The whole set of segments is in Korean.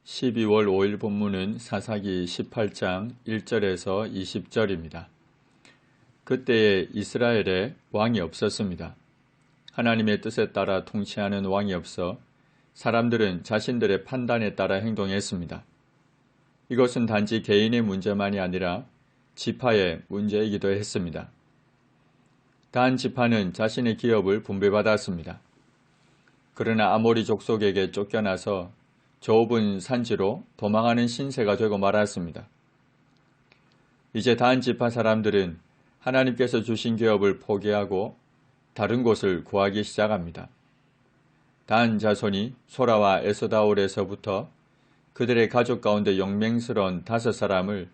12월 5일 본문은 사사기 18장 1절에서 20절입니다. 그때에 이스라엘에 왕이 없었습니다. 하나님의 뜻에 따라 통치하는 왕이 없어 사람들은 자신들의 판단에 따라 행동했습니다. 이것은 단지 개인의 문제만이 아니라 지파의 문제이기도 했습니다. 단 지파는 자신의 기업을 분배받았습니다. 그러나 아모리 족속에게 쫓겨나서 좁은 산지로 도망하는 신세가 되고 말았습니다. 이제 단 지파 사람들은 하나님께서 주신 기업을 포기하고 다른 곳을 구하기 시작합니다. 단 자손이 소라와 에스다올에서부터 그들의 가족 가운데 용맹스러운 5사람을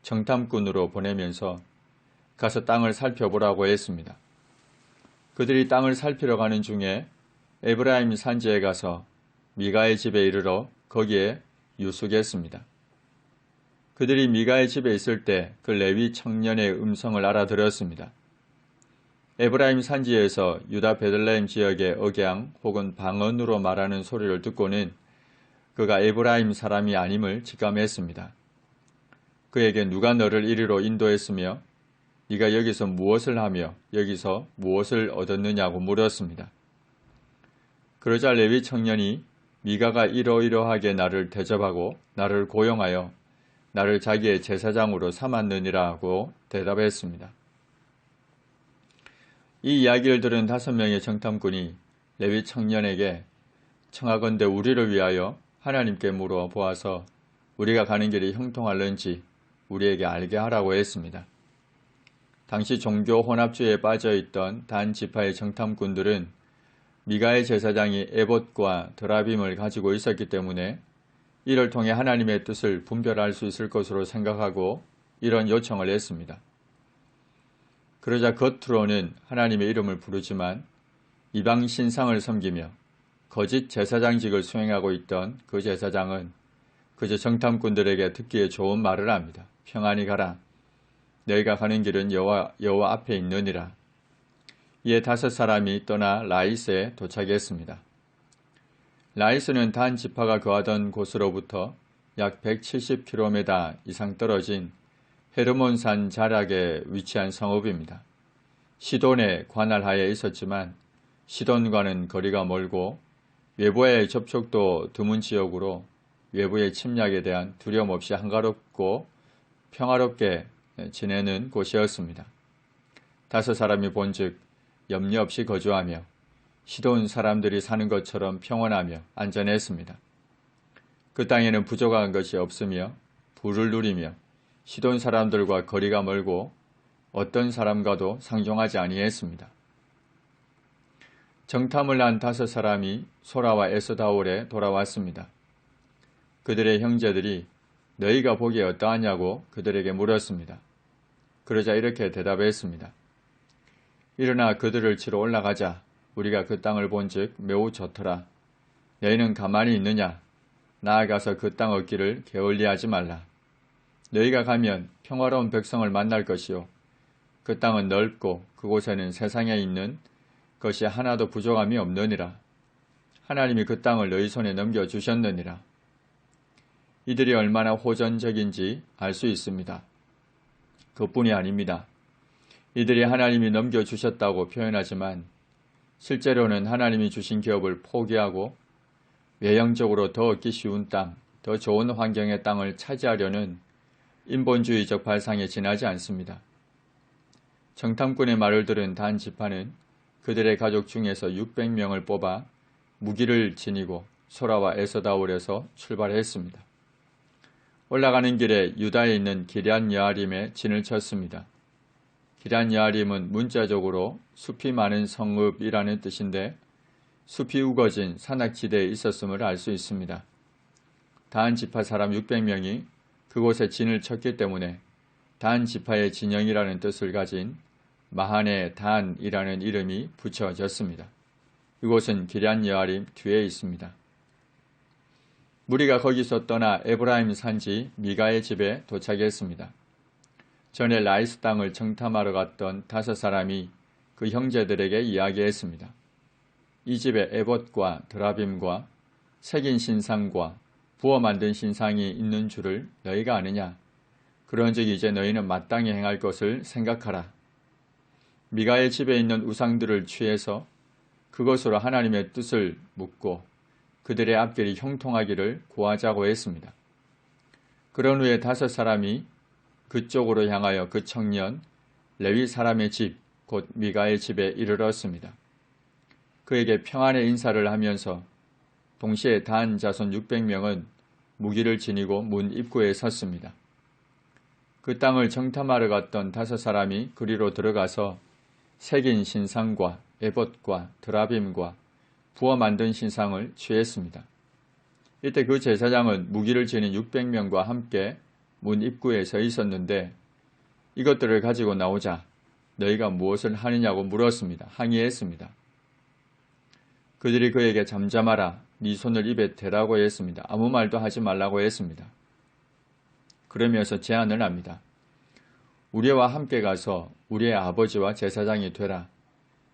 정탐꾼으로 보내면서 가서 땅을 살펴보라고 했습니다. 그들이 땅을 살피러 가는 중에 에브라임 산지에 가서 미가의 집에 이르러 거기에 유숙했습니다. 그들이 미가의 집에 있을 때 그 레위 청년의 음성을 알아들었습니다. 에브라임 산지에서 유다 베들레헴 지역의 억양 혹은 방언으로 말하는 소리를 듣고는 그가 에브라임 사람이 아님을 직감했습니다. 그에게 누가 너를 이리로 인도했으며 네가 여기서 무엇을 하며 여기서 무엇을 얻었느냐고 물었습니다. 그러자 레위 청년이 미가가 이러이러하게 나를 대접하고 나를 고용하여 나를 자기의 제사장으로 삼았느니라 하고 대답했습니다. 이 이야기를 들은 5명의 정탐꾼이 레위 청년에게 청하건대 우리를 위하여 하나님께 물어 보아서 우리가 가는 길이 형통할는지 우리에게 알게 하라고 했습니다. 당시 종교 혼합주의에 빠져있던 단 지파의 정탐꾼들은 미가의 제사장이 에봇과 드라빔을 가지고 있었기 때문에 이를 통해 하나님의 뜻을 분별할 수 있을 것으로 생각하고 이런 요청을 했습니다. 그러자 겉으로는 하나님의 이름을 부르지만 이방 신상을 섬기며 거짓 제사장직을 수행하고 있던 그 제사장은 그저 정탐꾼들에게 듣기에 좋은 말을 합니다. 평안히 가라. 너희가 가는 길은 여호와 앞에 있느니라. 이에 5사람이 떠나 라이스에 도착했습니다. 라이스는 단 지파가 거하던 곳으로부터 약 170km 이상 떨어진 헤르몬산 자락에 위치한 성읍입니다. 시돈의 관할하에 있었지만 시돈과는 거리가 멀고 외부의 접촉도 드문 지역으로 외부의 침략에 대한 두려움 없이 한가롭고 평화롭게 지내는 곳이었습니다. 5사람이 본즉 염려 없이 거주하며 시돈 사람들이 사는 것처럼 평온하며 안전했습니다. 그 땅에는 부족한 것이 없으며 부를 누리며 시돈 사람들과 거리가 멀고 어떤 사람과도 상종하지 아니했습니다. 정탐을 한 5사람이 소라와 에스다올에 돌아왔습니다. 그들의 형제들이 너희가 보기에 어떠하냐고 그들에게 물었습니다. 그러자 이렇게 대답했습니다. 일어나 그들을 치러 올라가자. 우리가 그 땅을 본즉 매우 좋더라. 너희는 가만히 있느냐? 나아가서 그 땅 얻기를 게을리하지 말라. 너희가 가면 평화로운 백성을 만날 것이요. 그 땅은 넓고 그곳에는 세상에 있는 것이 하나도 부족함이 없느니라. 하나님이 그 땅을 너희 손에 넘겨주셨느니라. 이들이 얼마나 호전적인지 알 수 있습니다. 그뿐이 아닙니다. 이들이 하나님이 넘겨주셨다고 표현하지만 실제로는 하나님이 주신 기업을 포기하고 외형적으로 더 얻기 쉬운 땅, 더 좋은 환경의 땅을 차지하려는 인본주의적 발상에 지나지 않습니다. 정탐꾼의 말을 들은 단 지파는 그들의 가족 중에서 600명을 뽑아 무기를 지니고 소라와 에스다올에서 출발했습니다. 올라가는 길에 유다에 있는 기럇 여아림에 진을 쳤습니다. 기럇 여아림은 문자적으로 숲이 많은 성읍이라는 뜻인데 숲이 우거진 산악지대에 있었음을 알 수 있습니다. 단 지파 사람 600명이 그곳에 진을 쳤기 때문에 단 지파의 진영이라는 뜻을 가진 마하네 단이라는 이름이 붙여졌습니다. 이곳은 기럇 여아림 뒤에 있습니다. 무리가 거기서 떠나 에브라임 산지 미가의 집에 도착했습니다. 전에 라이스 땅을 정탐하러 갔던 5사람이 그 형제들에게 이야기했습니다. 이 집에 에봇과 드라빔과 색인 신상과 부어 만든 신상이 있는 줄을 너희가 아느냐? 그런즉 이제 너희는 마땅히 행할 것을 생각하라. 미가의 집에 있는 우상들을 취해서 그것으로 하나님의 뜻을 묻고 그들의 앞길이 형통하기를 구하자고 했습니다. 그런 후에 5사람이 그쪽으로 향하여 그 청년 레위 사람의 집, 곧 미가의 집에 이르렀습니다. 그에게 평안의 인사를 하면서 동시에 단 자손 600명은 무기를 지니고 문 입구에 섰습니다. 그 땅을 정탐하러 갔던 5사람이 그리로 들어가서 새긴 신상과 에봇과 드라빔과 부어 만든 신상을 취했습니다. 이때 그 제사장은 무기를 지닌 600명과 함께 문 입구에 서 있었는데 이것들을 가지고 나오자 너희가 무엇을 하느냐고 물었습니다. 항의했습니다. 그들이 그에게 잠잠하라, 네 손을 입에 대라고 했습니다. 아무 말도 하지 말라고 했습니다. 그러면서 제안을 합니다. 우리와 함께 가서 우리의 아버지와 제사장이 되라.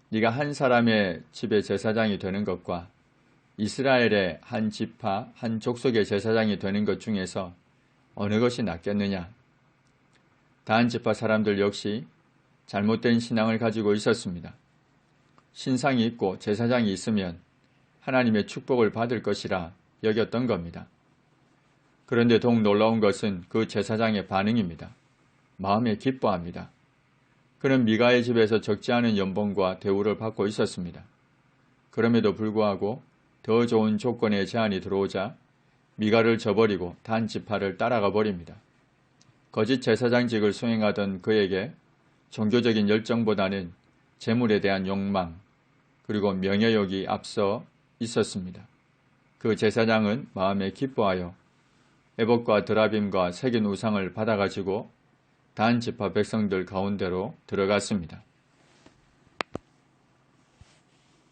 네가 한 사람의 집의 제사장이 되는 것과 이스라엘의 한 지파, 한 족속의 제사장이 되는 것 중에서 어느 것이 낫겠느냐? 단 지파 사람들 역시 잘못된 신앙을 가지고 있었습니다. 신상이 있고 제사장이 있으면 하나님의 축복을 받을 것이라 여겼던 겁니다. 그런데 더욱 놀라운 것은 그 제사장의 반응입니다. 마음에 기뻐합니다. 그는 미가의 집에서 적지 않은 연봉과 대우를 받고 있었습니다. 그럼에도 불구하고 더 좋은 조건의 제안이 들어오자 미가를 저버리고 단 지파를 따라가 버립니다. 거짓 제사장직을 수행하던 그에게 종교적인 열정보다는 재물에 대한 욕망 그리고 명예욕이 앞서 있었습니다. 그 제사장은 마음에 기뻐하여 에봇과 드라빔과 새긴 우상을 받아가지고 단 지파 백성들 가운데로 들어갔습니다.